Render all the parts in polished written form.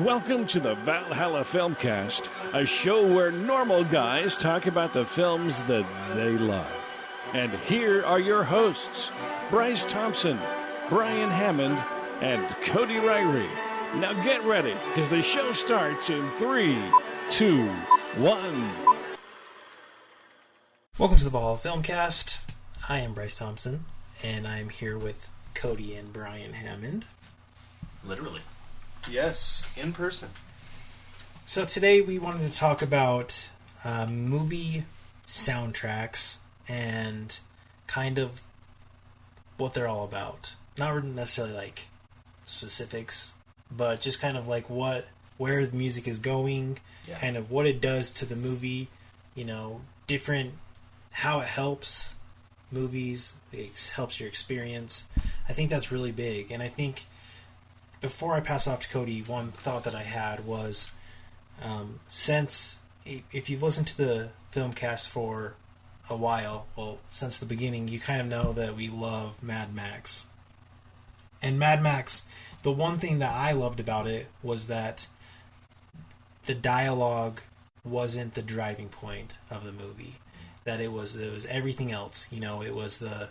Welcome to the Valhalla Filmcast, a show where normal guys talk about the films that they love. And here are your hosts, Bryce Thompson, Brian Hammond, and Cody Ryrie. Now get ready, because the show starts in 3, 2, 1. Welcome to the Valhalla Filmcast. I am Bryce Thompson, and I'm here with Cody and Brian Hammond. Literally. Yes, in person. So today we wanted to talk about movie soundtracks and kind of what they're all about. Not necessarily like specifics, but just kind of like where the music is going, kind of what it does to the movie, how it helps movies, it helps your experience. I think that's really big, and I think before I pass off to Cody, one thought that I had was, since if you've listened to the Filmcast for a while, well, since the beginning, you kind of know that we love Mad Max. And Mad Max, the one thing that I loved about it was that the dialogue wasn't the driving point of the movie. That it was everything else. It was the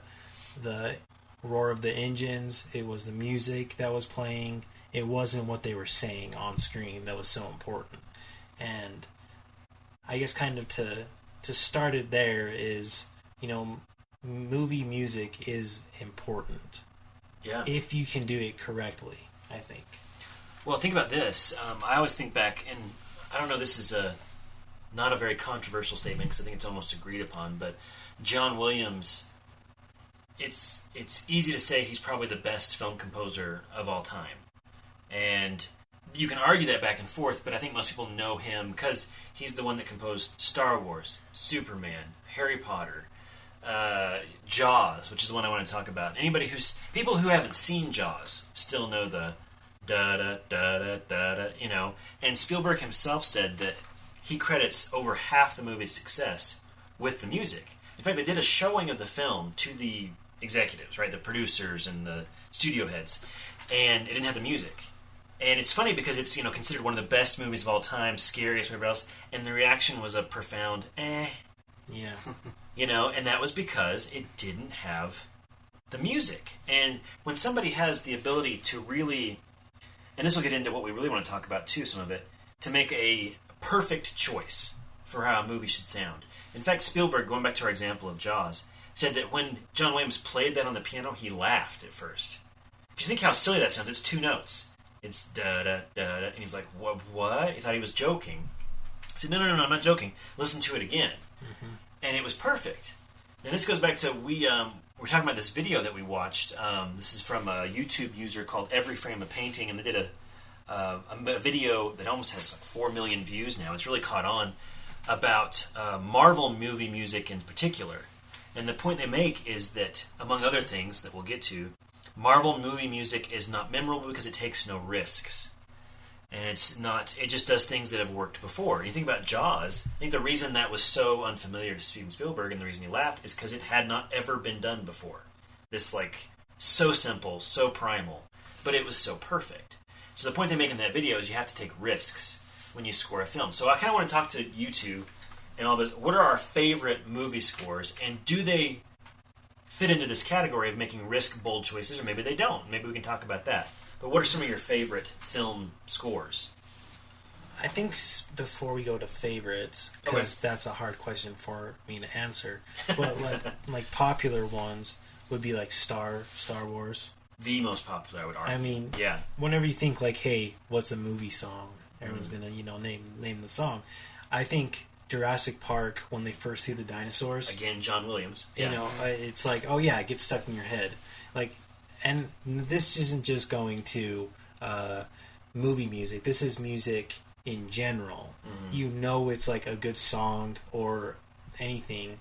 roar of the engines, it was the music that was playing, it wasn't what they were saying on screen that was so important. And I guess kind of to start it there is, movie music is important. Yeah. If you can do it correctly, I think. Well, think about this. I always think back, and I don't know, this is not a very controversial statement because I think it's almost agreed upon, but John Williams, it's easy to say he's probably the best film composer of all time. And you can argue that back and forth, but I think most people know him because he's the one that composed Star Wars, Superman, Harry Potter, Jaws, which is the one I want to talk about. People who haven't seen Jaws still know the da-da-da-da-da-da, And Spielberg himself said that he credits over half the movie's success with the music. In fact, they did a showing of the film to the executives, right, the producers and the studio heads, and it didn't have the music. And it's funny because it's considered one of the best movies of all time, scariest, whatever else, and the reaction was a profound Yeah. And that was because it didn't have the music. And when somebody has the ability to really, and this will get into what we really want to talk about too, some of it, to make a perfect choice for how a movie should sound. In fact, Spielberg, going back to our example of Jaws, said that when John Williams played that on the piano, he laughed at first. If you think how silly that sounds, it's two notes. It's da-da-da-da, and he's like, what? He thought he was joking. I said, no, I'm not joking. Listen to it again. Mm-hmm. And it was perfect. And this goes back to, we're talking about this video that we watched. This is from a YouTube user called Every Frame a Painting, and they did a video that almost has like 4 million views now. It's really caught on about Marvel movie music in particular. And the point they make is that, among other things that we'll get to, Marvel movie music is not memorable because it takes no risks. And it just does things that have worked before. You think about Jaws, I think the reason that was so unfamiliar to Steven Spielberg and the reason he laughed is because it had not ever been done before. This, so simple, so primal, but it was so perfect. So the point they make in that video is you have to take risks when you score a film. So I kind of want to talk to you two and all this. What are our favorite movie scores, and do they fit into this category of making bold choices, or maybe they don't? Maybe we can talk about that. But what are some of your favorite film scores? I think before we go to favorites, because that's a hard question for me to answer, but like popular ones would be like Star Wars. The most popular, I would argue. I mean, yeah. Whenever you think hey, what's a movie song? Everyone's gonna name the song. I think Jurassic Park, when they first see the dinosaurs. Again, John Williams. Yeah. It's like, oh yeah, it gets stuck in your head. And this isn't just going to movie music. This is music in general. Mm-hmm. It's like a good song or anything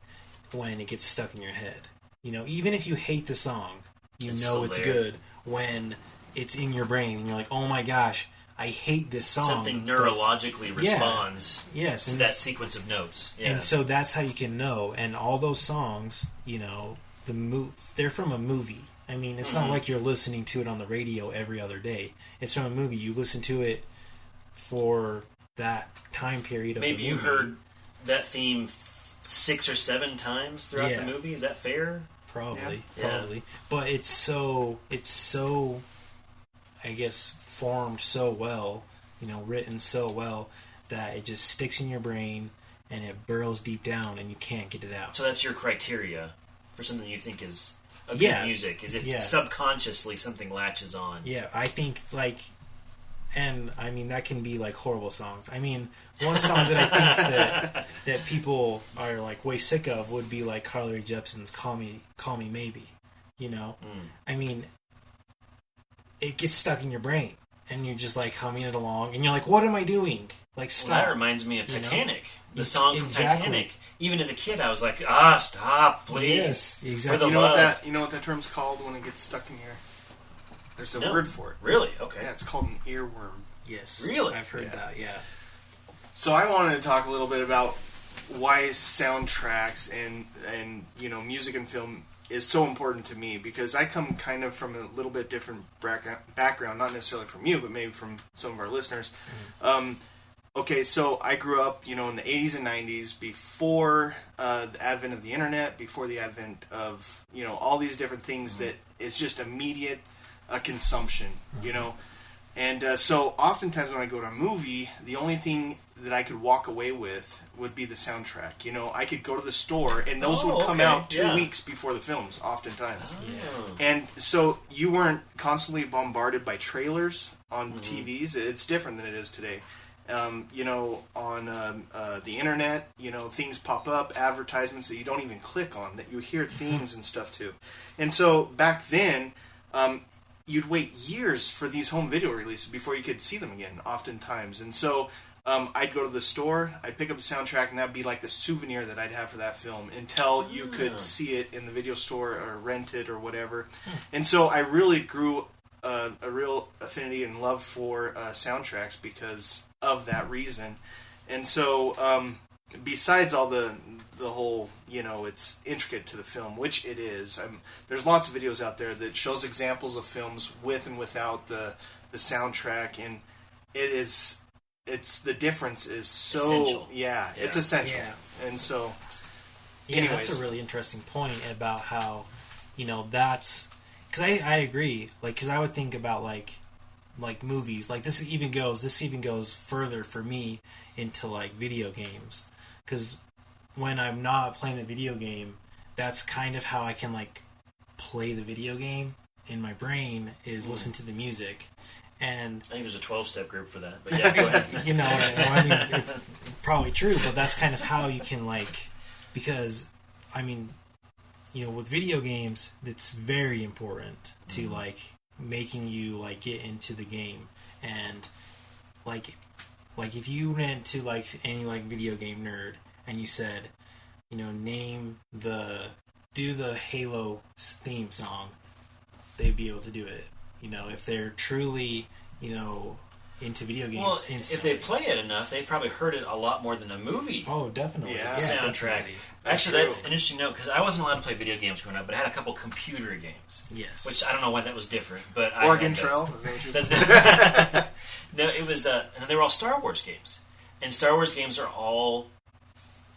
when it gets stuck in your head. Even if you hate the song, it's good when it's in your brain and you're like, oh my gosh, I hate this song. Something neurologically responds to that sequence of notes. Yeah. And so that's how you can know. And all those songs, they're from a movie. I mean, it's not like you're listening to it on the radio every other day. It's from a movie. You listen to it for that time period of Maybe the you movie. heard that theme 6 or 7 times throughout Yeah. the movie. Is that fair? Probably. Yeah. But it's so, I guess, formed so well, written so well that it just sticks in your brain and it burrows deep down and you can't get it out. So that's your criteria for something you think is a good Yeah. music, is if Yeah. subconsciously something latches on. Yeah, I think and I mean that can be like horrible songs. I mean, one song that I think that people are like way sick of would be like Carly Rae Jepsen's "Call Me Maybe." I mean, it gets stuck in your brain, and you're just like humming it along, and you're like, "What am I doing?" Like, stop. Well, that reminds me of Titanic. The song from Exactly. Titanic. Even as a kid, I was like, stop, please. Yes, exactly. For the You know love. what that term's called when it gets stuck in here? There's a No. word for it. Really? Okay. Yeah, it's called an earworm. Yes, Really? I've heard Yeah. that. Yeah. So I wanted to talk a little bit about why soundtracks and music and film is so important to me, because I come kind of from a little bit different background, not necessarily from you, but maybe from some of our listeners. Okay, so I grew up, in the 80s and 90s, before the advent of the internet, before the advent of, all these different things that is just immediate consumption, And so oftentimes when I go to a movie, the only thing that I could walk away with would be the soundtrack. I could go to the store, and those would come out 2 weeks before the films, oftentimes. Oh. And so you weren't constantly bombarded by trailers on TVs. It's different than it is today. On the internet, things pop up, advertisements that you don't even click on, that you hear themes and stuff too. And so back then, you'd wait years for these home video releases before you could see them again, oftentimes. And so I'd go to the store, I'd pick up the soundtrack, and that'd be like the souvenir that I'd have for that film until you could see it in the video store or rent it or whatever. And so I really grew a real affinity and love for soundtracks because of that reason. And so besides all the whole, it's intricate to the film, which it is. There's lots of videos out there that shows examples of films with and without the soundtrack, and it's the difference is so Essential. It's essential. Yeah. And so Yeah, that's anyways. a really interesting point about how, that's because I agree. Like, because I would think about like movies. Like this even goes further for me into like video games, because when I'm not playing the video game, that's kind of how I can like play the video game in my brain is listen to the music. And I think there's a 12-step group for that. But yeah, go ahead. I mean, it's probably true, but that's kind of how you can because with video games, it's very important to making you get into the game. And if you went to any video game nerd and you said, do the Halo theme song, they'd be able to do it. If they're truly, into video games. Well, instantly. if they play it enough, they've probably heard it a lot more than a movie Oh, definitely. Yeah. soundtrack. Definitely. Actually, That's that's true. an interesting note, because I wasn't allowed to play video games growing up, but I had a couple computer games. Yes. Which I don't know why that was different, but I Oregon had those. Trail. Is that what you- No, it was, and they were all Star Wars games. And Star Wars games are all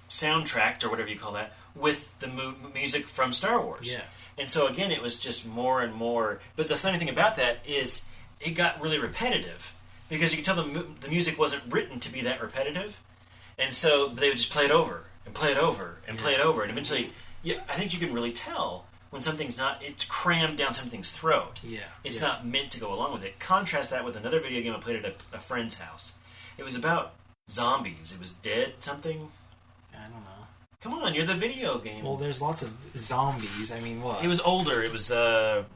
soundtracked, or whatever you call that, with the music from Star Wars. Yeah. And so, again, it was just more and more. But the funny thing about that is it got really repetitive, because you could tell the music wasn't written to be that repetitive. And so they would just play it over, and play it over, and play it over. And eventually, I think you can really tell when something's not, it's crammed down something's throat. Yeah. It's Yeah. not meant to go along with it. Contrast that with another video game I played at a friend's house. It was about zombies. It was Dead something. I don't know. Come on, you're the video game. Well, there's lots of zombies. I mean, what? It was older. It was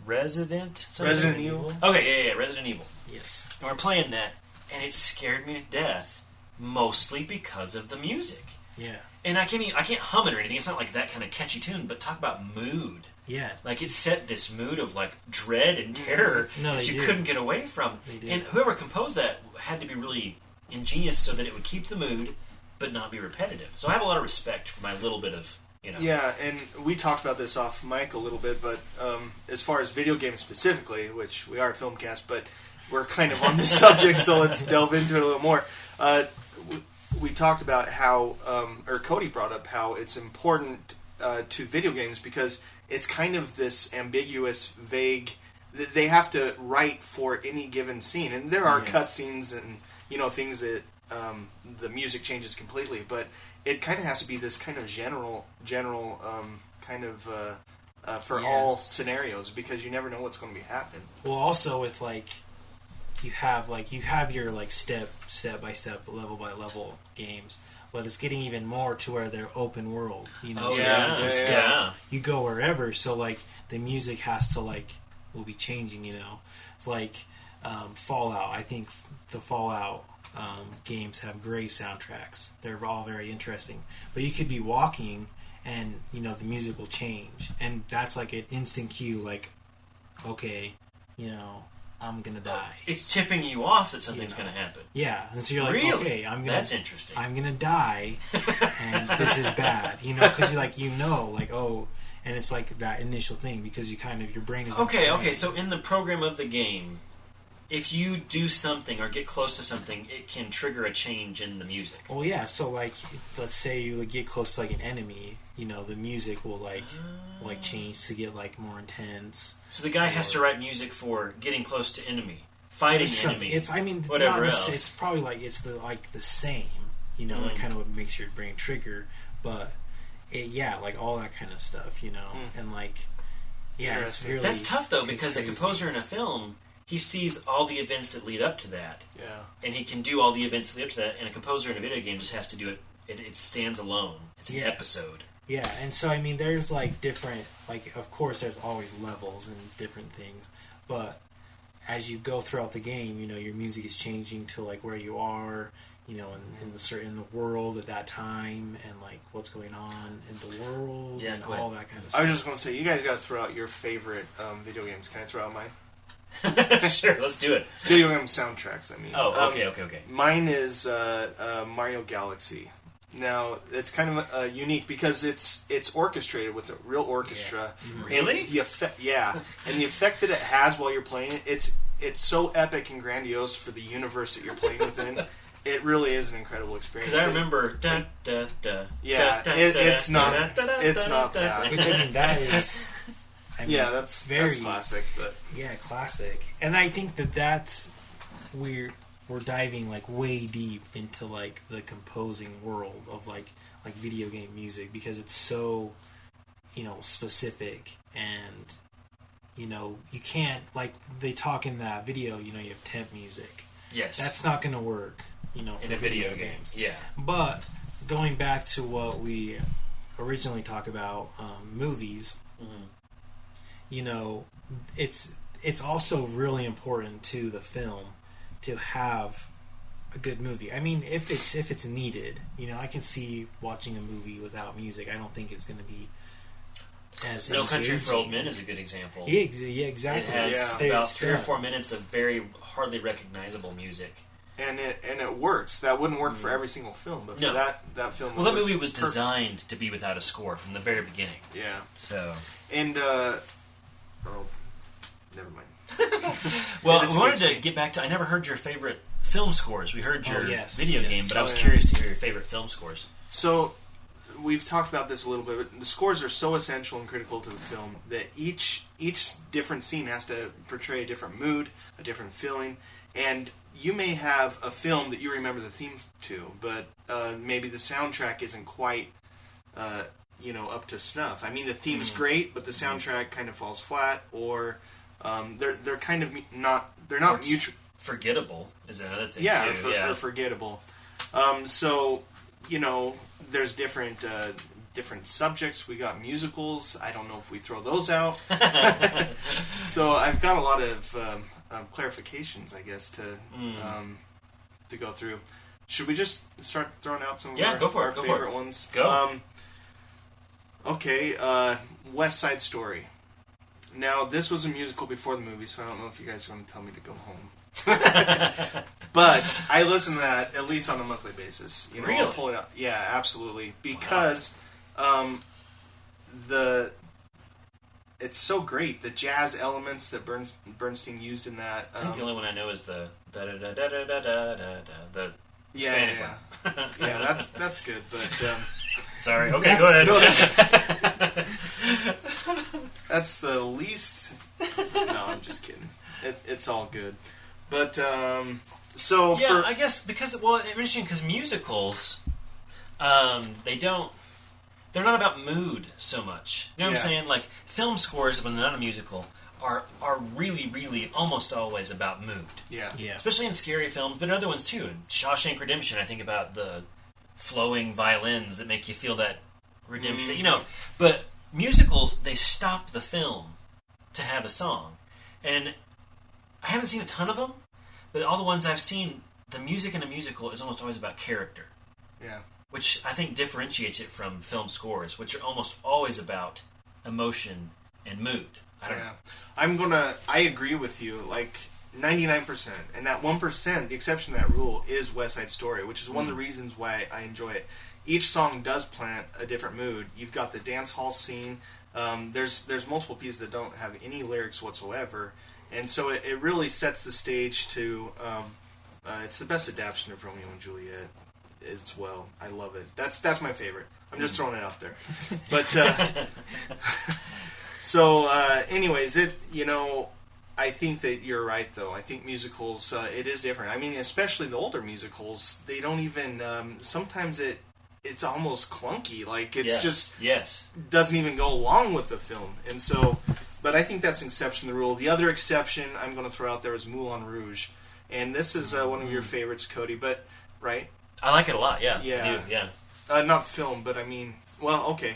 Resident something? Resident Evil. Okay, yeah, Resident Evil. Yes. And we're playing that, and it scared me to death, mostly because of the music. Yeah. And I can't hum it or anything. It's not like that kind of catchy tune, but talk about mood. Yeah. Like, it set this mood of, dread and terror No, that they you do. couldn't get away from. They do. And whoever composed that had to be really ingenious so that it would keep the mood, but not be repetitive. So I have a lot of respect for my little bit of, Yeah, and we talked about this off mic a little bit, but as far as video games specifically, which we are a Filmcast, but we're kind of on this subject, so let's delve into it a little more. We talked about how, or Cody brought up how it's important to video games because it's kind of this ambiguous, vague. They have to write for any given scene, and there are cutscenes and things that the music changes completely, but it kind of has to be this kind of general kind of for all scenarios because you never know what's going to be happening. Well, also with you have your step by step, level by level games, but it's getting even more to where they're open world. You you go wherever. So the music has to will be changing. It's like Fallout. I think the Fallout games have great soundtracks. They're all very interesting. But you could be walking and the music will change, and that's like an instant cue. Okay, I'm gonna die. It's tipping you off that something's gonna happen. Yeah, and so you're like, really? Okay, That's interesting. I'm gonna die, and this is bad. Because and it's like that initial thing because your brain is okay. So in the program of the game, if you do something or get close to something, it can trigger a change in the music. Well, yeah. So let's say you get close to an enemy, the music will change to get more intense. So the guy has to write music for getting close to enemy, fighting enemy. It's whatever else. It's probably it's the same. That kind of what makes your brain trigger, but all that kind of stuff. And it's really that's tough though because a composer in a film. He sees all the events that lead up to that. Yeah. And he can do all the events that lead up to that, and a composer in a video game just has to do it. It stands alone. It's an episode. Yeah, and so, there's, different... of course, there's always levels and different things, but as you go throughout the game, your music is changing to, where you are, in the world at that time, and, what's going on in the world, and all that kind of stuff. I was just going to say, you guys got to throw out your favorite video games. Can I throw out mine? Sure, let's do it. Video game soundtracks, Oh, okay. Mine is Mario Galaxy. Now, it's kind of unique because it's orchestrated with a real orchestra. Yeah. Really? And the effect, and the effect that it has while you're playing it, it's so epic and grandiose for the universe that you're playing within. It really is an incredible experience. Because I remember it's not that. Which that is. That's classic. But classic. And I think that's we're diving way deep into the composing world of video game music because it's so specific and you can't they talk in that video you have temp music. Yes, that's not going to work in a video games. Yeah, but going back to what we originally talked about, movies. Mm-hmm. It's also really important to the film to have a good movie. If it's needed, I can see watching a movie without music. I don't think it's going to be as No Country for Old Men is a good example. Yeah, exactly. It has about 3 or 4 minutes of very hardly recognizable music. And it works. That wouldn't work for every single film, but for that film. Well, that movie was designed to be without a score from the very beginning. Yeah. So. And never mind. Well, I wanted to get back to. I never heard your favorite film scores. We heard your video game, but I was curious to hear your favorite film scores. So, we've talked about this a little bit, but the scores are so essential and critical to the film that each different scene has to portray a different mood, a different feeling, and you may have a film that you remember the theme to, but maybe the soundtrack isn't quite, up to snuff. The theme's great, but the soundtrack kind of falls flat, or they're kind of not. They're not mutual. Forgettable is another thing. Or forgettable. So there's different subjects. We got musicals. I don't know if we throw those out. So I've got a lot of clarifications, I guess, to go through. Should we just start throwing out some of our favorite ones? Go. Okay, West Side Story. Now, this was a musical before the movie, so I don't know if you guys are going to tell me to go home. But I listen to that at least on a monthly basis. Really? I'll pull it up. Yeah, absolutely. Because it's so great. The jazz elements that Bernstein used in that. I think the only one I know is the da da da da da da da da the Hispanic one. Yeah, that's good. But sorry. Okay, go ahead. No, that's the least. No, I'm just kidding. It's all good. But so yeah, I guess because it's interesting because musicals, they're not about mood so much. You know what I'm saying? Like film scores when they're not a musical are really, really almost always about mood. Yeah. Especially in scary films, but in other ones too. In Shawshank Redemption, I think about the flowing violins that make you feel that redemption. You know, but musicals, they stop the film to have a song. And I haven't seen a ton of them, but all the ones I've seen, the music in a musical is almost always about character. Yeah. Which I think differentiates it from film scores, which are almost always about emotion and mood. I don't know. I agree with you, like 99%. And that 1%, the exception to that rule, is West Side Story, which is one of the reasons why I enjoy it. Each song does plant a different mood. You've got the dance hall scene. There's multiple pieces that don't have any lyrics whatsoever. And so it really sets the stage to... it's the best adaptation of Romeo and Juliet as well. I love it. That's my favorite. I'm just throwing it out there. But... So, anyways, I think that you're right, though. I think musicals, it is different. I mean, especially the older musicals, they don't even, sometimes it's almost clunky. Like, it's doesn't even go along with the film. And so, but I think that's an exception to the rule. The other exception I'm going to throw out there is Moulin Rouge. And this is one of your favorites, Cody, but, right? I like it a lot, yeah. Yeah. I do, yeah. Not the film, but I mean... Well, okay.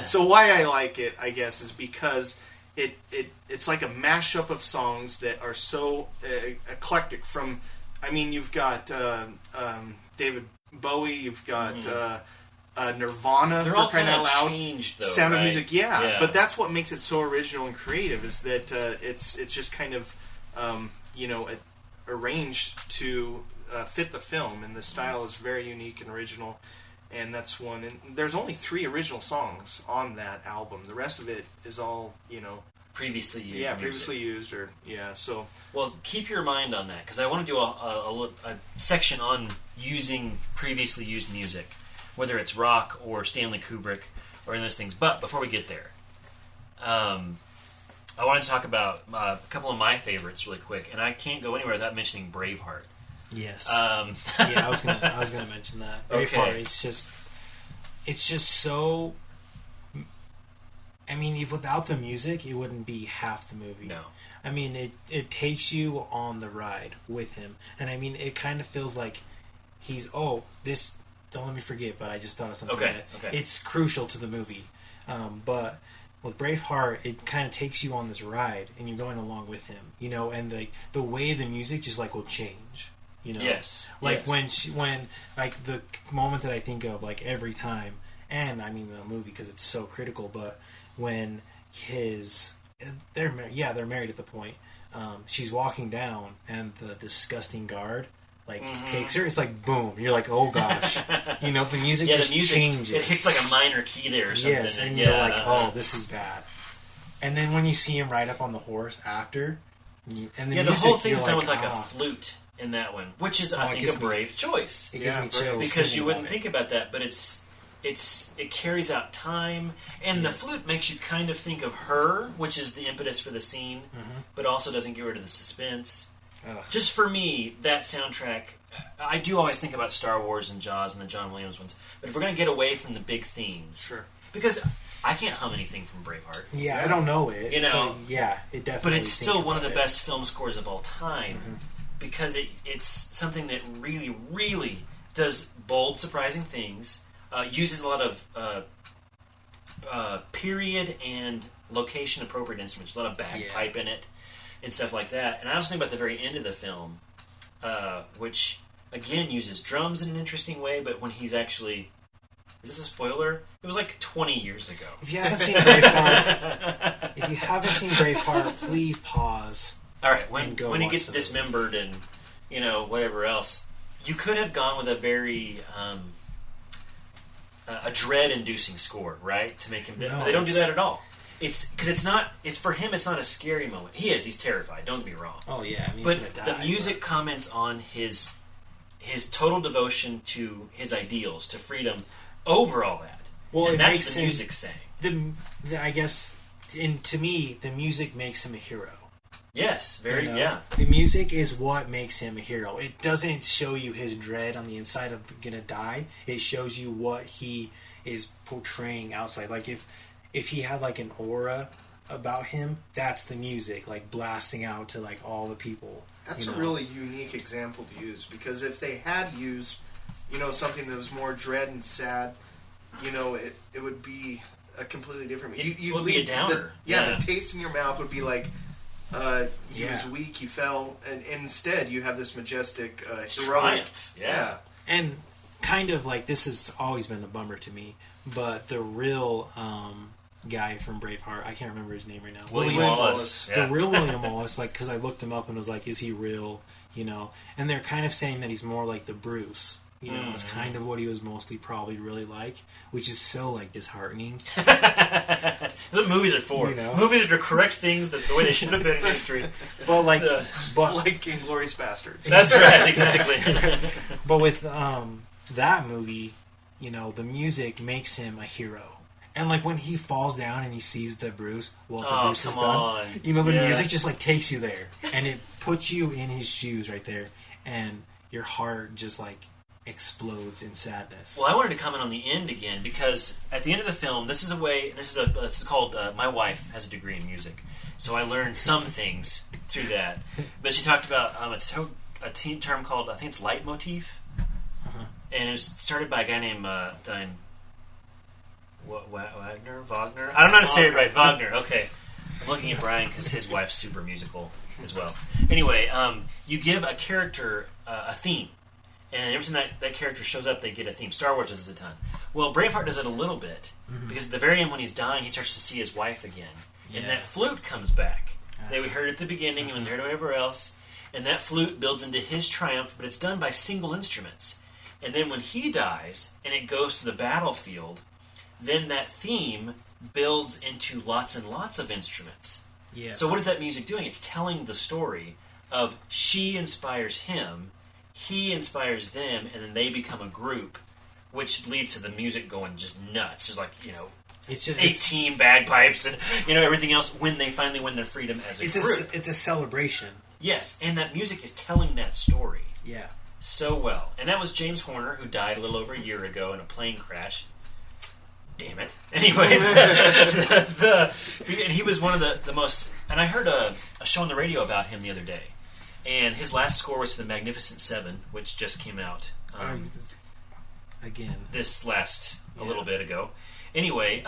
So why I like it, I guess, is because it's like a mashup of songs that are so eclectic. From, I mean, you've got David Bowie, you've got Nirvana. They're for all crying kind out of loud. changed, though, Sound right? of Music, yeah. But that's what makes it so original and creative. Is that it's just kind of arranged to fit the film, and the style is very unique and original. And that's one. And there's only 3 original songs on that album. The rest of it is all, previously used. Yeah, previously used, or So well, keep your mind on that because I want to do a section on using previously used music, whether it's rock or Stanley Kubrick or any of those things. But before we get there, I want to talk about a couple of my favorites really quick, and I can't go anywhere without mentioning Braveheart. Yes. Yeah, I was gonna mention that. Braveheart. Okay. It's just so. I mean, without the music, it wouldn't be half the movie. No. I mean, it takes you on the ride with him, and I mean, it kind of feels like he's this. Don't let me forget, but I just thought of something. Okay. It's crucial to the movie, but. With Braveheart, it kind of takes you on this ride, and you're going along with him, and the way the music just will change. Yes. When the moment that I think of every time, and I mean the movie because it's so critical, but when they're married at the point, she's walking down and the disgusting guard takes her, it's like boom, you're like, oh gosh, the music just changes. It hits like a minor key there or something. Yes, and you're like, oh, this is bad. And then when you see him ride up on the horse after, and the whole thing's done with a flute in that one, which is I think a brave choice. It gives me chills because you wouldn't think about that, but it carries out time, and the flute makes you kind of think of her, which is the impetus for the scene, but also doesn't get rid of the suspense. Just for me, that soundtrack, I do always think about Star Wars and Jaws and the John Williams ones, but if we're going to get away from the big themes, sure, because I can't hum anything from Braveheart. Yeah, I don't know it. But, it definitely. But it's still one of the best film scores of all time because it's something that really, really does bold, surprising things. Uses a lot of period and location appropriate instruments. There's a lot of bagpipe in it and stuff like that. And I also think about the very end of the film, which again uses drums in an interesting way. But when he's actually, is this a spoiler? It was like 20 years ago. If you haven't seen Braveheart, please pause. All right, when he gets dismembered and whatever else, you could have gone with a very a dread-inducing score, right? To make him, but they don't do that at all. it's because it's not. It's for him. It's not a scary moment. He's terrified. Don't get me wrong. Oh yeah, I mean, But he's gonna die, the music comments on his total devotion to his ideals, to freedom, over all that. Well, and it that's makes what the him- music's saying. I guess, to me, the music makes him a hero. Yes, very You know? yeah. The music is what makes him a hero. It doesn't show you his dread on the inside of gonna die. It shows you what he is portraying outside. Like if he had like an aura about him, that's the music, like blasting out to like all the people. That's you a know? really unique example to use, because if they had used, something that was more dread and sad, it would be a completely different. It would be a downer. The taste in your mouth would be like, he was Yeah. weak, he fell, and instead you have this majestic, heroic Triumph. Yeah. And kind of like, this has always been a bummer to me, but the real guy from Braveheart, I can't remember his name right now. William Wallace. The real William Wallace, like, because I looked him up and was like, is he real? And they're kind of saying that he's more like the Bruce. It's kind of what he was mostly probably really like, which is so like disheartening. That's what movies are for. Movies are to correct things the way they should have been in history. But like, like Inglourious Bastards. That's right, exactly. but with that movie, the music makes him a hero. And like when he falls down and he sees the Bruce, the Bruce is come done. on. The Yeah. music just like takes you there, and it puts you in his shoes right there, and your heart just like explodes in sadness. Well, I wanted to comment on the end again, because at the end of the film, this is called My wife has a degree in music, so I learned some things through that. But she talked about a term called, I think it's leitmotif, and it was started by a guy named Wagner. I don't know how to say it right. Wagner. Okay, I'm looking at Brian because his wife's super musical as well. Anyway, you give a character a theme. And every time that character shows up, they get a theme. Star Wars does it a ton. Well, Braveheart does it a little bit, because at the very end when he's dying, he starts to see his wife again. And that flute comes back. That we heard at the beginning, and we heard whatever else. And that flute builds into his triumph, but it's done by single instruments. And then when he dies, and it goes to the battlefield, then that theme builds into lots and lots of instruments. Yeah. So what is that music doing? It's telling the story of she inspires him, he inspires them, and then they become a group, which leads to the music going just nuts. There's like, it's just 18 bagpipes and, everything else when they finally win their freedom as a group. It's a celebration. Yes, and that music is telling that story Yeah. so well. And that was James Horner, who died a little over a year ago in a plane crash. Damn it. Anyway, and he was one of the most... And I heard a show on the radio about him the other day. And his last score was to The Magnificent Seven, which just came out Again. this last a little bit ago. Anyway,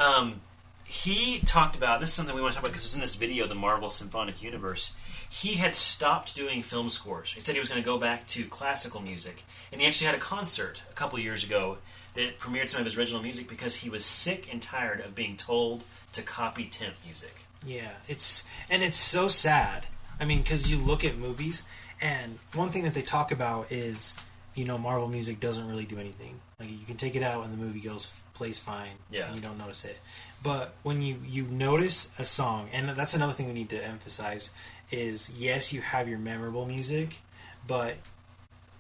he talked about... This is something we want to talk about because it was in this video, The Marvel Symphonic Universe. He had stopped doing film scores. He said he was going to go back to classical music. And he actually had a concert a couple years ago that premiered some of his original music because he was sick and tired of being told to copy temp music. Yeah, it's so sad. I mean, because you look at movies, and one thing that they talk about is, Marvel music doesn't really do anything. Like, you can take it out and the movie plays fine, and you don't notice it. But when you notice a song, and that's another thing we need to emphasize, is yes, you have your memorable music, but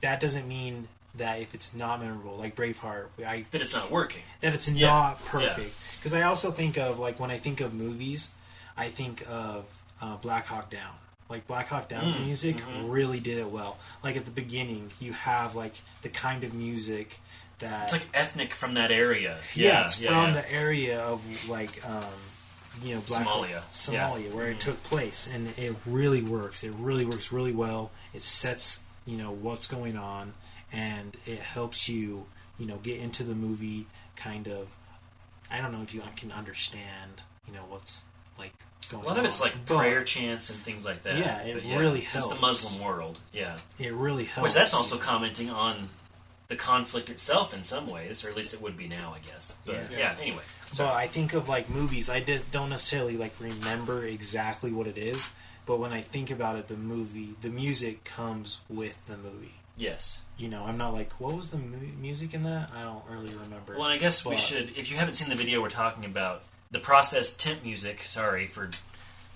that doesn't mean that if it's not memorable, like Braveheart, That it's not working. that it's not perfect. Because I also think of, like, when I think of movies, I think of Black Hawk Down. Like, Black Hawk Down's music really did it well. Like, at the beginning, you have, like, the kind of music that... It's like ethnic from that area. it's from the area of, like, Black Somalia. where it took place. And it really works. It really works really well. It sets, what's going on. And it helps you, get into the movie kind of... I don't know if you can understand, what's, like... A lot of it's like prayer chants and things like that. Yeah, it really helps. It's just the Muslim world, It really helps. Which that's also commenting on the conflict itself in some ways, or at least it would be now, I guess. But anyway. So I think of like movies. I don't necessarily like remember exactly what it is, but when I think about it, the music comes with the movie. Yes. I'm not like, what was the music in that? I don't really remember. Well, and I guess we should, if you haven't seen the video we're talking about, the process temp music, sorry for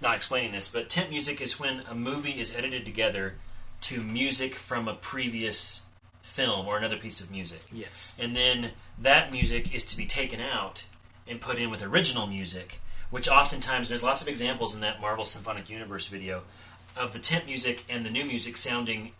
not explaining this, but temp music is when a movie is edited together to music from a previous film or another piece of music. Yes. And then that music is to be taken out and put in with original music, which oftentimes, there's lots of examples in that Marvel Symphonic Universe video of the temp music and the new music sounding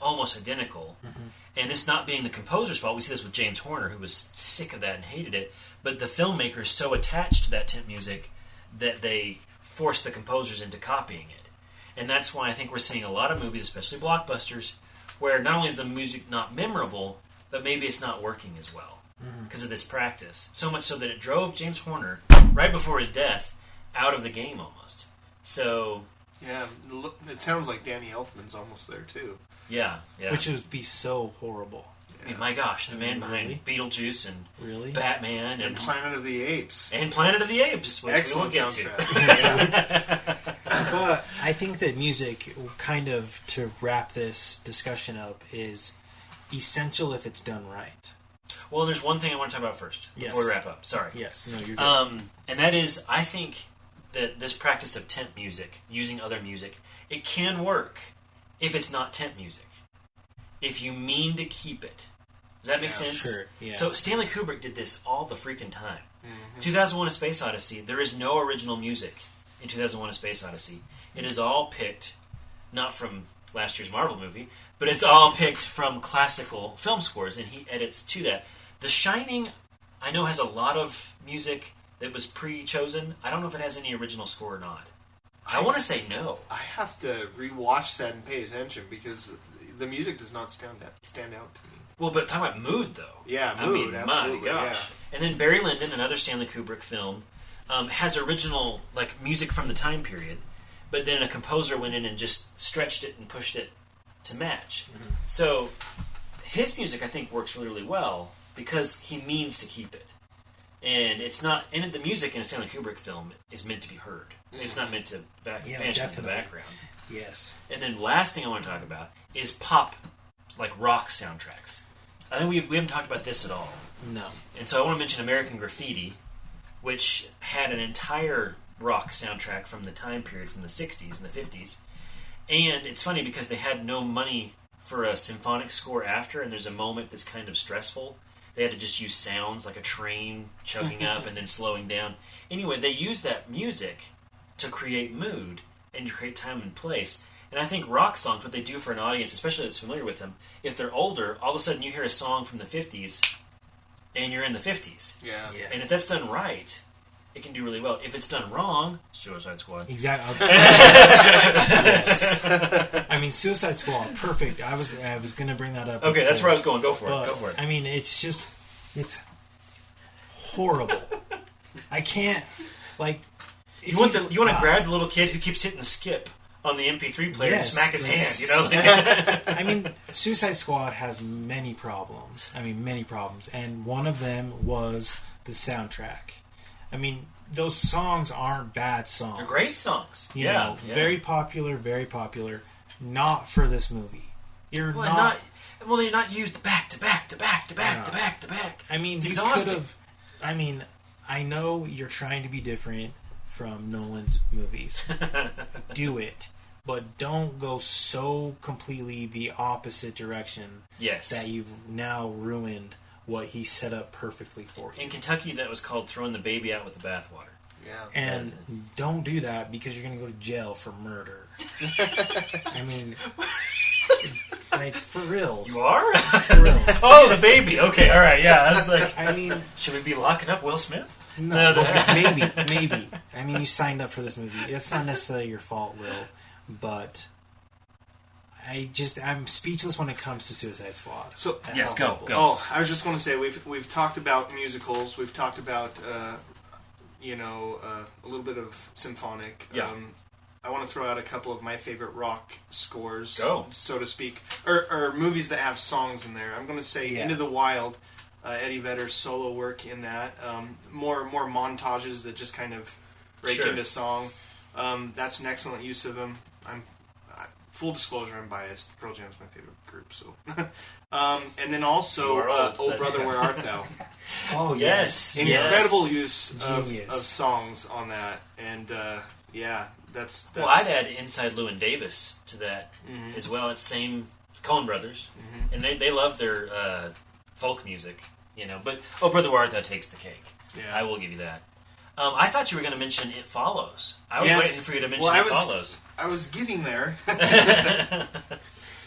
almost identical. Mm-hmm. And this not being the composer's fault. We see this with James Horner, who was sick of that and hated it. But the filmmakers so attached to that temp music that they forced the composers into copying it. And that's why I think we're seeing a lot of movies, especially blockbusters, where not only is the music not memorable, but maybe it's not working as well because of this practice. So much so that it drove James Horner, right before his death, out of the game almost. So... yeah, it sounds like Danny Elfman's almost there, too. Yeah. Which would be so horrible. I mean, my gosh, the man behind Beetlejuice and Batman and Planet of the Apes. And Planet of the Apes, which excellent we will soundtrack. But I think that music, kind of, to wrap this discussion up, is essential if it's done right. Well, there's one thing I want to talk about first before we wrap up. Sorry. Yes, no, you're good. And that is, I think that this practice of temp music, using other music, it can work if it's not temp music. If you mean to keep it. Does that make sense? Sure, yeah. So Stanley Kubrick did this all the freaking time. 2001: A Space Odyssey, there is no original music in 2001: A Space Odyssey. It is all picked, not from last year's Marvel movie, but it's all picked from classical film scores, and he edits to that. The Shining, I know, has a lot of music that was pre-chosen. I don't know if it has any original score or not. I want to say no. I have to rewatch that and pay attention because the music does not stand out to me. Well, but talking about mood, though. Yeah, mood, absolutely. My gosh. Yeah. And then Barry Lyndon, another Stanley Kubrick film, has original music from the time period, but then a composer went in and just stretched it and pushed it to match. Mm-hmm. So his music, I think, works really, really well because he means to keep it. And it's not... And the music in a Stanley Kubrick film is meant to be heard. Mm-hmm. It's not meant to vanish in the background. Yes. And then last thing I want to talk about is pop, rock soundtracks. I think we haven't talked about this at all. No. And so I want to mention American Graffiti, which had an entire rock soundtrack from the time period, from the 60s and the 50s. And it's funny because they had no money for a symphonic score after, and there's a moment that's kind of stressful. They had to just use sounds like a train chugging up and then slowing down. Anyway, they used that music to create mood and to create time and place. And I think rock songs, what they do for an audience, especially that's familiar with them, if they're older, all of a sudden you hear a song from the 50s, and you're in the 50s. Yeah. And if that's done right, it can do really well. If it's done wrong, Suicide Squad. Exactly. I mean, Suicide Squad, perfect. I was going to bring that up. Okay, that's where I was going. Go for it. I mean, it's horrible. I can't, You want to grab the little kid who keeps hitting skip on the MP3 player and smack his hand, I mean, Suicide Squad has many problems. And one of them was the soundtrack. I mean, those songs aren't bad songs. They're great songs. Very popular, very popular. Not for this movie. They're not used back to back to back to back to back to back. I mean, it's exhausting. I know you're trying to be different from Nolan's movies. Do it. But don't go so completely the opposite direction that you've now ruined what he set up perfectly for you. In Kentucky, that was called throwing the baby out with the bathwater. Yeah. And don't do that because you're going to go to jail for murder. I mean, for reals. You are? For reals. Oh, yes. The baby. Okay, all right, yeah. I was I mean... Should we be locking up Will Smith? No, maybe. I mean, you signed up for this movie. It's not necessarily your fault, Will, but I'm speechless when it comes to Suicide Squad. So yes, go. Oh, I was just going to say we've talked about musicals. We've talked about a little bit of symphonic. Yeah. I want to throw out a couple of my favorite rock scores, so to speak, or movies that have songs in there. I'm going to say Into the Wild. Eddie Vedder's solo work in that. More montages that just kind of break into song. That's an excellent use of them. Full disclosure, I'm biased. Pearl Jam's my favorite group. So, and then also, Oh Brother, Where Art Thou? Oh Yes. Incredible use Genius. of songs on that, and that's. Well, I'd add Inside Llewyn Davis to that as well. It's same Coen Brothers, and they love their folk music, But Oh Brother Where Art Thou takes the cake. Yeah. I will give you that. I thought you were going to mention It Follows. I was waiting for you to mention It Follows. I was getting there.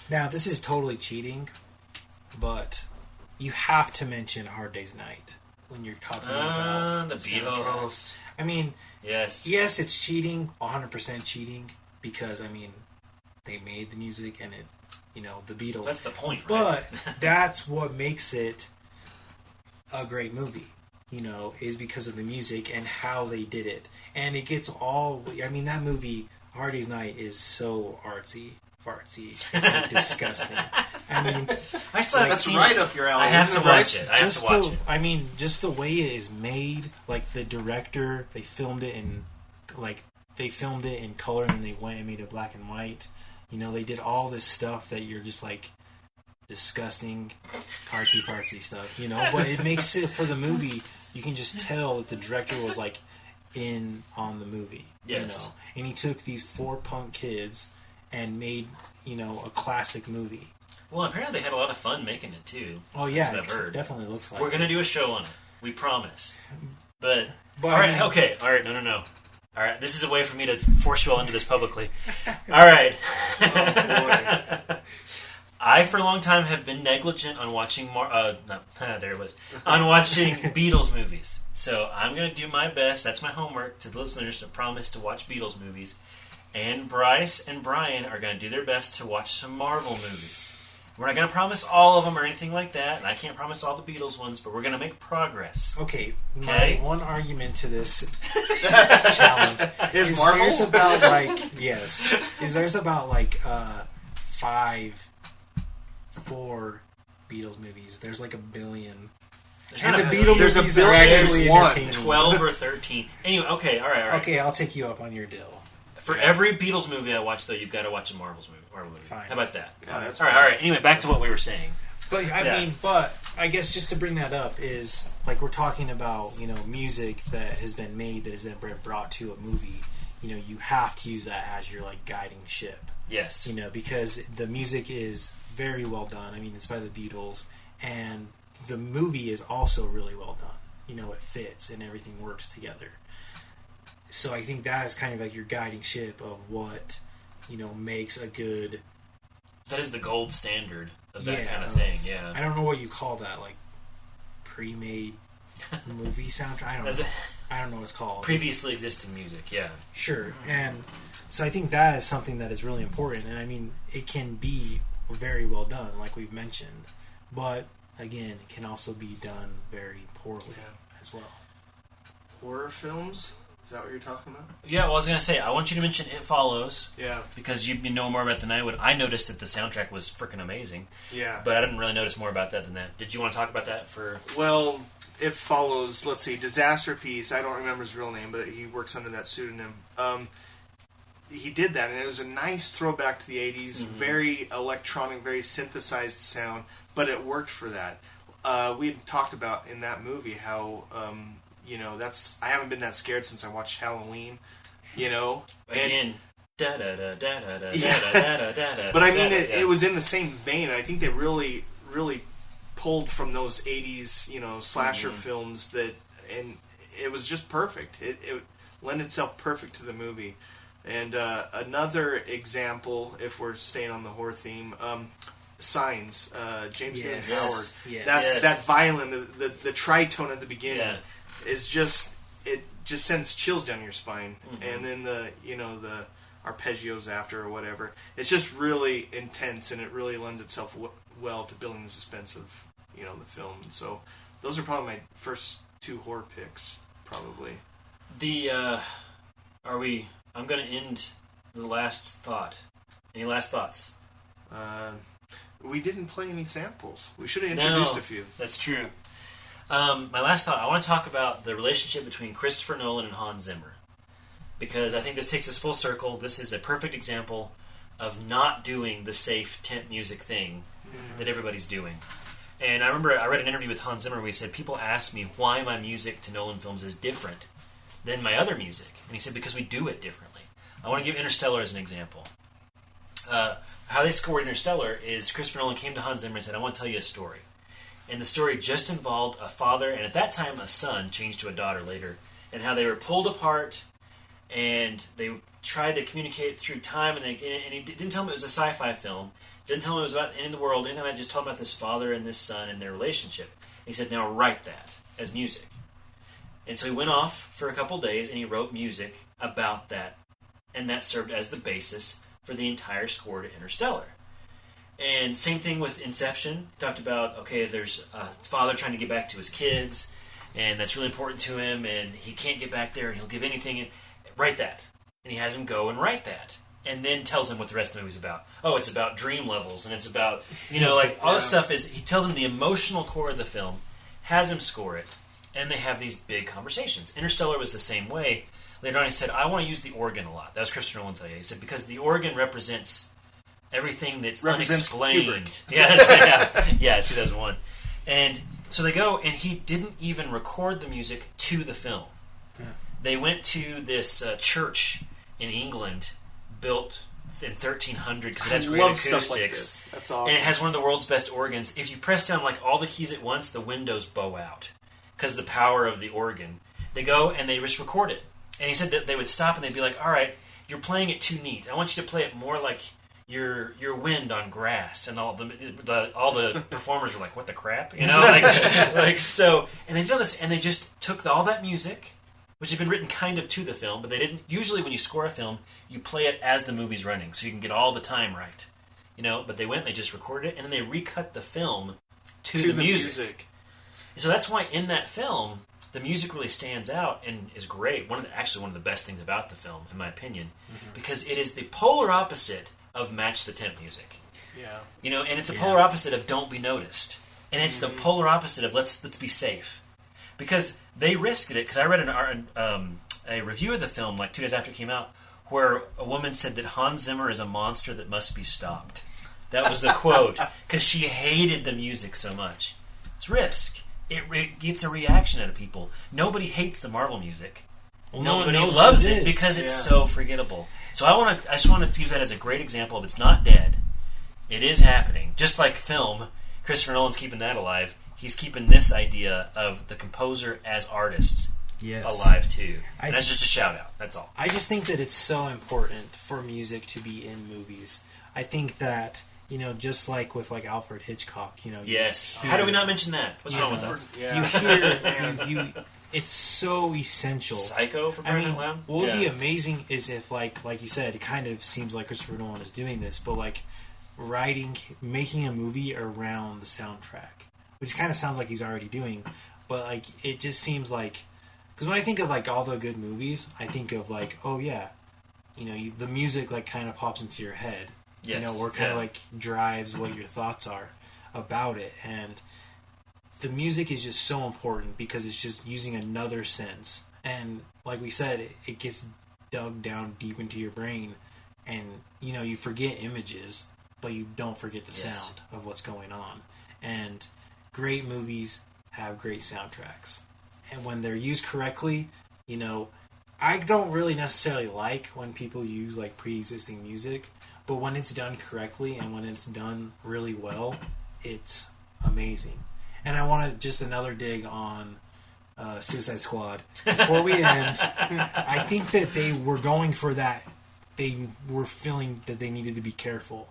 Now, this is totally cheating, but you have to mention Hard Day's Night when you're talking about the soundtracks. Beatles. I mean, Yes, it's cheating, 100% cheating, because, they made the music and it, the Beatles. that's the point, right? But that's what makes it a great movie, is because of the music and how they did it. And it gets that movie, Hard Day's Night, is so artsy. Fartsy. It's like disgusting. I still haven't That's seen right it. up your alley. I have isn't to it, watch Bryce? it. I have to watch it. Just the way it is made, like the director, they filmed it in color and then they went and made it black and white. They did all this stuff that you're just like disgusting, artsy fartsy stuff. But it makes it for the movie. You can just tell that the director was like in on the movie. Yes. And he took these 4 punk kids and made a classic movie. Well, apparently they had a lot of fun making it too. Oh yeah, That's what I've heard. it definitely looks like. We're gonna do a show on it. We promise. But But, all right, okay, all right, no. All right, this is a way for me to force you all into this publicly. All right. Oh, boy. I, for a long time, have been negligent on watching there it was. On watching Beatles movies. So I'm going to do my best. That's my homework to the listeners to promise to watch Beatles movies. And Bryce and Brian are going to do their best to watch some Marvel movies. We're not going to promise all of them or anything like that. And I can't promise all the Beatles ones, but we're going to make progress. Okay, Okay. my one argument to this challenge Is Marvel? there's about there's about 4 Beatles movies. There's like 1 billion. And the Beatles There's a movies are billion actually one. entertaining. 12 or 13. Anyway, okay, all right. Okay, I'll take you up on your deal. For every Beatles movie I watch, though, you've got to watch a Marvel movie. Fine. How about that? Yeah, that's all right. Anyway, back to what we were saying. But Yeah. I guess just to bring that up is like we're talking about music that has been made that is then brought to a movie. You have to use that as your like guiding ship. Yes. Because the music is very well done. It's by the Beatles, and the movie is also really well done. It fits and everything works together. So I think that is kind of like your guiding ship of what makes a good. That is the gold standard of that Yeah, kind of thing, yeah. I don't know what you call that, like pre-made movie soundtrack. I don't As know. a- I don't know what it's called. Previously existing music, yeah. Sure, and so I think that is something that is really important, and it can be very well done, like we've mentioned, but again, it can also be done very poorly as well. Horror films? Is that what you're talking about? Yeah, well, I was going to say, I want you to mention It Follows, Yeah. because you know more about it than I would. I noticed that the soundtrack was freaking amazing, Yeah. but I didn't really notice more about that than that. Did you want to talk about that for... Well, It Follows, let's see, Disaster Piece, I don't remember his real name, but he works under that pseudonym. He did that, and it was a nice throwback to the 80s, very electronic, very synthesized sound, but it worked for that. We had talked about in that movie how, I haven't been that scared since I watched Halloween, Again, da-da-da-da-da-da-da-da-da-da. But it was in the same vein, and I think they really, really pulled from those 80s, slasher films and it was just perfect. It lent itself perfect to the movie. And another example, if we're staying on the horror theme, Signs, James Newton Howard. Yes. That violin, the tritone at the beginning is it just sends chills down your spine. And then the arpeggios after or whatever. It's just really intense, and it really lends itself well to building the suspense of the film. And so those are probably my first 2 horror picks, probably. I'm going to end the last thought. Any last thoughts? We didn't play any samples. We should have introduced a few. That's true. My last thought, I want to talk about the relationship between Christopher Nolan and Hans Zimmer. Because I think this takes us full circle. This is a perfect example of not doing the safe temp music thing that everybody's doing. And I remember I read an interview with Hans Zimmer where he said, people ask me why my music to Nolan films is different than my other music. And he said, because we do it differently. I want to give Interstellar as an example. How they scored Interstellar is Christopher Nolan came to Hans Zimmer and said, I want to tell you a story. And the story just involved a father, and at that time a son, changed to a daughter later, and how they were pulled apart, and they tried to communicate through time, and he didn't tell him it was a sci-fi film, didn't tell him it was about the end of the world, anything like that, just told him about this father and this son and their relationship. And he said, now write that as music. And so he went off for a couple days, and he wrote music about that, and that served as the basis for the entire score to Interstellar. And same thing with Inception. He talked about, okay, there's a father trying to get back to his kids, and that's really important to him, and he can't get back there, and he'll give anything. And write that. And he has him go and write that. And then tells him what the rest of the movie's about. Oh, it's about dream levels, and it's about, like, all this stuff is, he tells him the emotional core of the film, has him score it, and they have these big conversations. Interstellar was the same way. Later on he said, I want to use the organ a lot. That was Christopher Nolan's idea. He said, because the organ represents everything that's unexplained. Kubrick. Yes, yeah, 2001. And so they go, and he didn't even record the music to the film. Yeah. They went to this church in England, built in 1300, because it has great acoustics. Stuff like this. That's awesome. And it has one of the world's best organs. If you press down like all the keys at once, the windows bow out because of the power of the organ. They go and they just record it. And he said that they would stop and they'd be like, all right, you're playing it too neat. I want you to play it more like your wind on grass. And all the performers were like, what the crap? Like so. And they did all this, and they just took all that music, which had been written kind of to the film, but they didn't. Usually when you score a film, you play it as the movie's running, so you can get all the time right. But they went and they just recorded it, and then they recut the film to the music. And so that's why in that film, the music really stands out and is great. One of the best things about the film, in my opinion, because it is the polar opposite of Match the Temp music. Yeah. And it's a polar opposite of Don't Be Noticed. And it's the polar opposite of Let's be safe. Because they risked it, because I read a review of the film like 2 days after it came out, where a woman said that Hans Zimmer is a monster that must be stopped. That was the quote, because she hated the music so much. It's risk. It gets a reaction out of people. Nobody hates the Marvel music. Well, Nobody loves it because it's so forgettable. So I just want to use that as a great example of it's not dead. It is happening. Just like film, Christopher Nolan's keeping that alive. He's keeping this idea of the composer as artist alive too. And that's just a shout out. That's all. I just think that it's so important for music to be in movies. I think that, just like with like Alfred Hitchcock, Yes. How do we not mention that? What's wrong with us? Yeah. You hear it's so essential. Psycho, for crying out loud? What would be amazing is if like you said, it kind of seems like Christopher Nolan is doing this, but like making a movie around the soundtrack, which kind of sounds like he's already doing, but like it just seems like, because when I think of like all the good movies, I think of like, oh yeah, the music like kind of pops into your head, or kind of like drives what your thoughts are about it, and the music is just so important because it's just using another sense, and like we said, it gets dug down deep into your brain, and you forget images, but you don't forget the sound of what's going on. And great movies have great soundtracks, and when they're used correctly, I don't really necessarily like when people use like pre-existing music, but when it's done correctly and when it's done really well, it's amazing. And I want to just another dig on Suicide Squad before we end. I think that they were going for that. They were feeling that they needed to be careful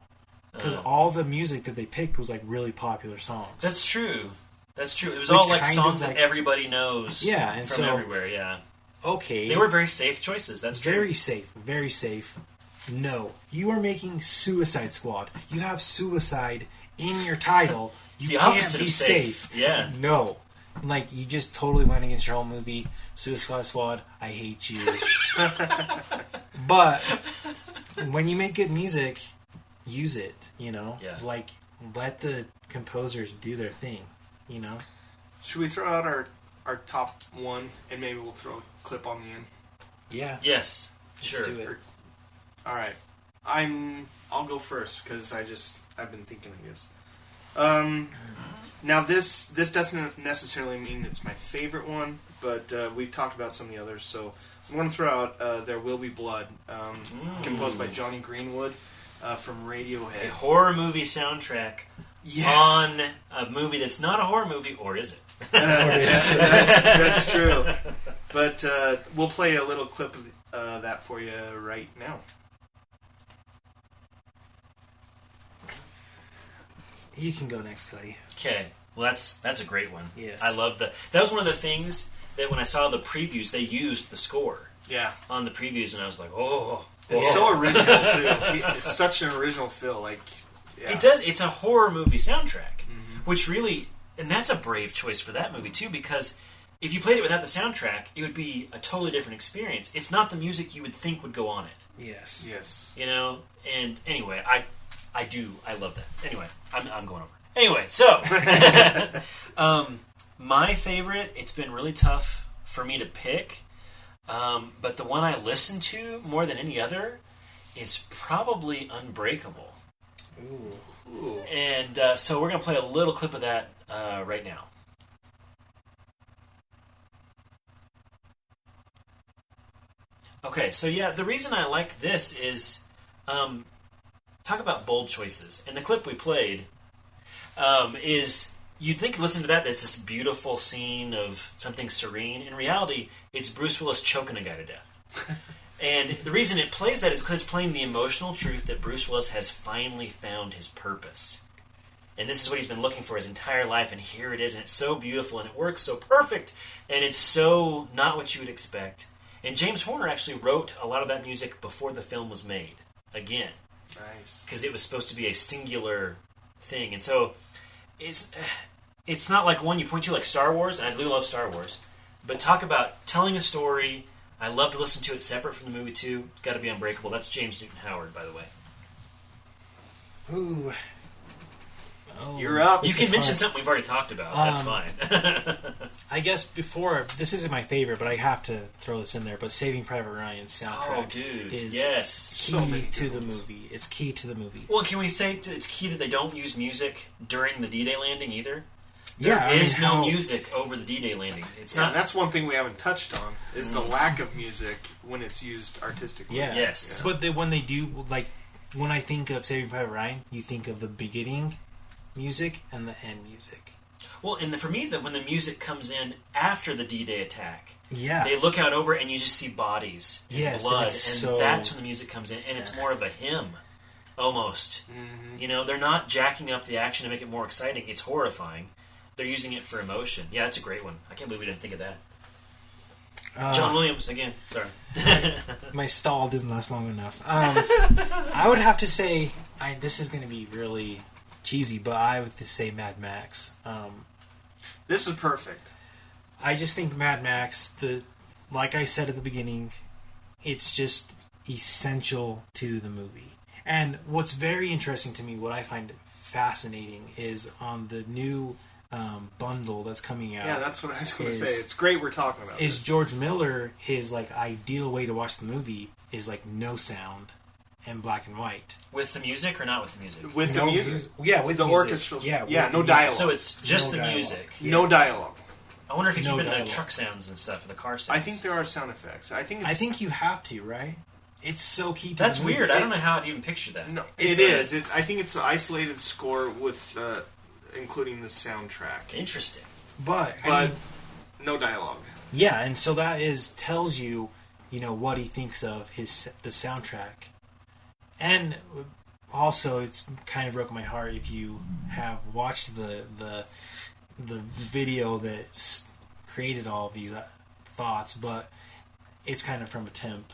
because all the music that they picked was like really popular songs. That's true. It was all like songs that everybody knows. Yeah, and from so everywhere. Yeah. Okay. They were very safe choices. That's true. Very safe. Very safe. No, you are making Suicide Squad. You have suicide in your title. You can't be safe. Yeah. No. Like, you just totally went against your whole movie. Suicide Squad, I hate you. But when you make good music, use it, Yeah. Like, let the composers do their thing, Should we throw out our top one, and maybe we'll throw a clip on the end? Yeah. Yes. Sure. Let's do it. All right. I'll go first because I've been thinking of this. Now, this doesn't necessarily mean it's my favorite one, but we've talked about some of the others, so I'm going to throw out There Will Be Blood, composed by Johnny Greenwood from Radiohead. A horror movie soundtrack Yes. on a movie that's not a horror movie, or is it? That's true. But we'll play a little clip of that for you right now. You can go next, Cody. Okay, well that's a great one. Yes. I love that was one of the things that when I saw the previews, they used the score Yeah. on the previews, and I was like, oh. It's so original, too. It's such an original feel. Like, yeah. It does. It's a horror movie soundtrack, which really, and that's a brave choice for that movie too, because if you played it without the soundtrack, it would be a totally different experience. It's not the music you would think would go on it. Yes. Yes. You know. And anyway, I love that. Anyway, I'm going over. Anyway, so my favorite. It's been really tough for me to pick, but the one I listen to more than any other is probably Unbreakable. Ooh. And so we're going to play a little clip of that right now. Okay, so yeah, the reason I like this is talk about bold choices. And the clip we played is, you'd think, listen to that, that's this beautiful scene of something serene. In reality, it's Bruce Willis choking a guy to death. And the reason it plays that is because it's playing the emotional truth that Bruce Willis has finally found his purpose. And this is what he's been looking for his entire life, and here it is, and it's so beautiful, and it works so perfect, and it's so not what you would expect. And James Horner actually wrote a lot of that music before the film was made, again. Nice. Because it was supposed to be a singular thing. And so it's not like one you point to like Star Wars, and I do love Star Wars, but talk about telling a story. I love to listen to it separate from the movie too. It's got to be Unbreakable. That's James Newton Howard, by the way. Ooh. Oh, You're up. You this can is mention hard. something we've already talked about. That's fine. I guess before, this isn't my favorite, but I have to throw this in there. But Saving Private Ryan's soundtrack Oh, dude. is Yes. key So many to good the ones. movie. It's key to the movie. Well, can we say it's key that they don't use music during the D-Day landing either? Yeah, There I mean, is no how- music over the D-Day landing. It's Yeah, not. that's one thing we haven't touched on, is the lack of music when it's used artistically. Yeah. Yes. But when they do, like, when I think of Saving Private Ryan, you think of the beginning music and the end music. Well, and for me, when the music comes in after the D-Day attack, Yeah. they look out over and you just see bodies and Yes, and blood, and it's so- that's when the music comes in, and it's more of a hymn, almost. You know, they're not jacking up the action to make it more exciting. It's horrifying. They're using it for emotion. Yeah, that's a great one. I can't believe we didn't think of that. John Williams, again. Sorry. My stall didn't last long enough. I would have to say, this is going to be really cheesy, but I would say Mad Max. This is perfect. I just think Mad Max, like I said at the beginning, it's just essential to the movie. And what's very interesting to me, what I find fascinating, is on the new bundle that's coming out. Yeah, that's what I was going to is- say. It's great we're talking about Is this. George Miller, his like ideal way to watch the movie is like no sound and black and white. With the music or not with the music? With the No music. Yeah, with The music. orchestral. Yeah, Yeah, with no the music. dialogue. So it's just No the dialogue. music. No Yes. dialogue. I wonder if you No keep it in the dialogue. truck sounds and stuff, and the car sounds. I think there are sound effects. I think You have to, right? It's so key to That's the movie. weird. I don't know how I'd even picture that. No, It's- it is. I think it's an isolated score with including the soundtrack, Interesting. But but no dialogue. yeah, and so that tells you, what he thinks of the soundtrack, and also it's kind of broke my heart if you have watched the video that's created all of these thoughts, but it's kind of from a temp.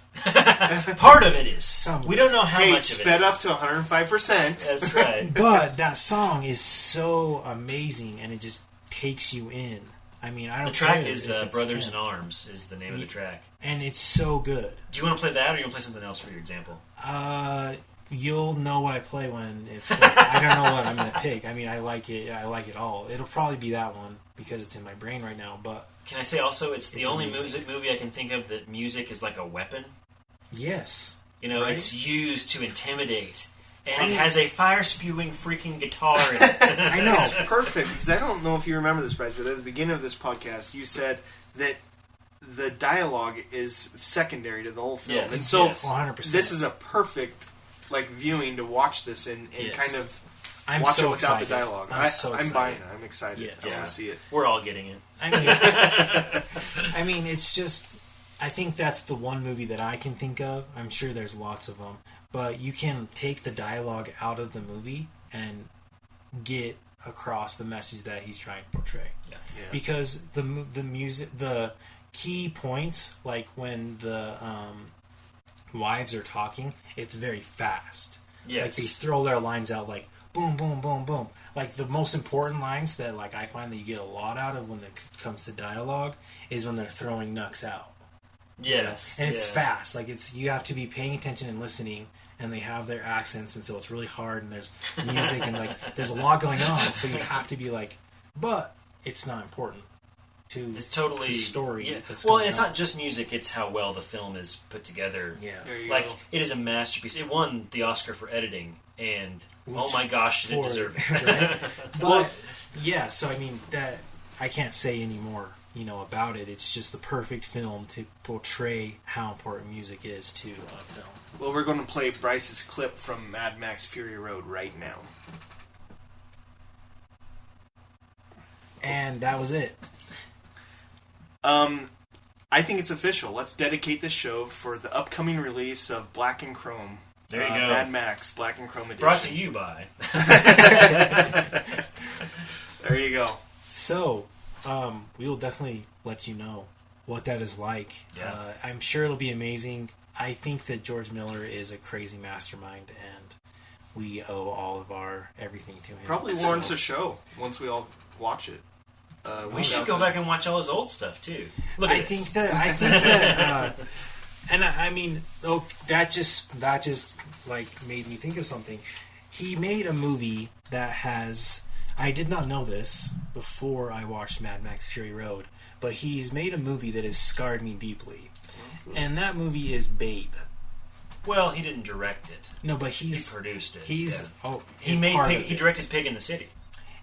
Part of it is. Some- We don't know how Hey, much of it sped up is. to 105%. That's right. But that song is so amazing, and it just takes you in. I mean, I don't. The track care is if it's Brothers in temp. Arms is the name of the track. And it's so good. Do you want to play that, or you want to play something else for your example? You'll know what I play when it's. I don't know what I'm gonna pick. I mean, I like it. I like it all. It'll probably be that one because it's in my brain right now. But Can I say also, it's the It's only amazing. movie I can think of that music is like a weapon. yes, You know, Right. it's used to intimidate And it has a fire-spewing freaking guitar in it. I know. It's perfect, because I don't know if you remember this, Bryce, but at the beginning of this podcast, you said that the dialogue is secondary to the whole film. Yes, and so yes. 100%. this is a perfect viewing to watch this and Yes. kind of I'm watch so it without excited. the dialogue. I'm so I'm excited. buying it. I'm excited. Yes. I Yeah. want to see it. We're all getting it. I mean, it's just. I think that's the one movie that I can think of. I'm sure there's lots of them, but you can take the dialogue out of the movie and get across the message that he's trying to portray. Yeah. Yeah. Because the music, the key points, like when the wives are talking, it's very fast. Yes. Like they throw their lines out like boom, boom, boom, boom. Like the most important lines that like I find that you get a lot out of when it comes to dialogue is when they're throwing Nux out. Yes. And it's yeah. fast. Like it's you have to be paying attention and listening, and they have their accents, and so it's really hard. And there's music, and like there's a lot going on, so you have to be like, but it's not important to It's totally the story. Yeah. That's Well, going it's on. not just music; it's how well the film is put together. Yeah. There you Like go. it is a masterpiece. It won the Oscar for editing, and oh Which my gosh, did it for- deserve it? right? But yeah, so I mean that I can't say any more, about it. It's just the perfect film to portray how important music is to a film. Well, we're going to play Bryce's clip from Mad Max Fury Road right now. And that was it. I think it's official. Let's dedicate this show for the upcoming release of Black and Chrome. There you go. Mad Max Black and Chrome edition. Brought to you by. There you go. So, we will definitely let you know what that is like. Yeah. I'm sure it'll be amazing. I think that George Miller is a crazy mastermind, and we owe all of our everything to him. Probably warrants a show once we all watch it. We should go back and watch all his old stuff too. Look at I this. think that, and I mean, that just like made me think of something. He made a movie that has. I did not know this before I watched Mad Max Fury Road, but he's made a movie that has scarred me deeply, and that movie is Babe. Well, he didn't direct it. No, but He he's produced it. he's yeah. he He made part Pig, of he it. directed Pig in the City.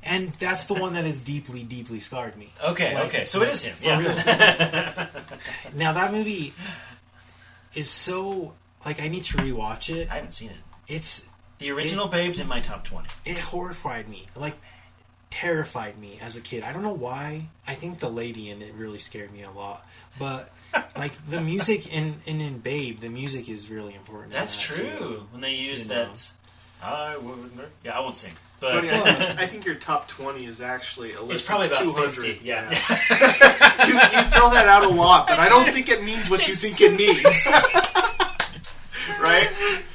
And that's the one that has deeply, deeply scarred me. Okay, Like, okay, so it is him. for Yeah. real. Now that movie is so like I need to rewatch it. I haven't seen it. It's The original Babe's in my top 20. it horrified me, like terrified me as a kid. I don't know why. I think the lady in it really scared me a lot. But like the music in Babe, the music is really important. in That's that, true. too. When they use You know. that, I wouldn't. Yeah, I won't sing. But Cody, I think your top 20 is actually a list it's probably that's about 200. 50. Yeah. You throw that out a lot, but I don't think it means what you think it means. Right?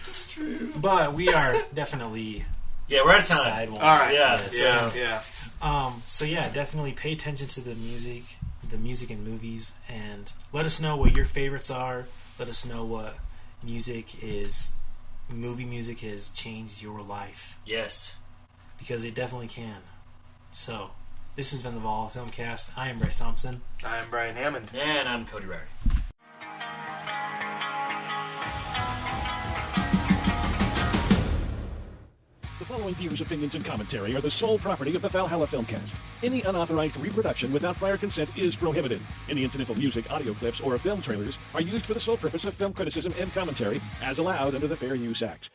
It's true. But we are definitely Yeah, we're out of time. side one. All right. Yeah. Yeah. So yeah, definitely pay attention to the music in movies, and let us know what your favorites are. Let us know what movie music has changed your life, Yes. because it definitely can. So, this has been the Vol Filmcast. I am Bryce Thompson. I'm Brian Hammond. And I'm Cody Rowdy. The following viewers' opinions and commentary are the sole property of the Valhalla Filmcast. Any unauthorized reproduction without prior consent is prohibited. Any incidental music, audio clips, or film trailers are used for the sole purpose of film criticism and commentary as allowed under the Fair Use Act.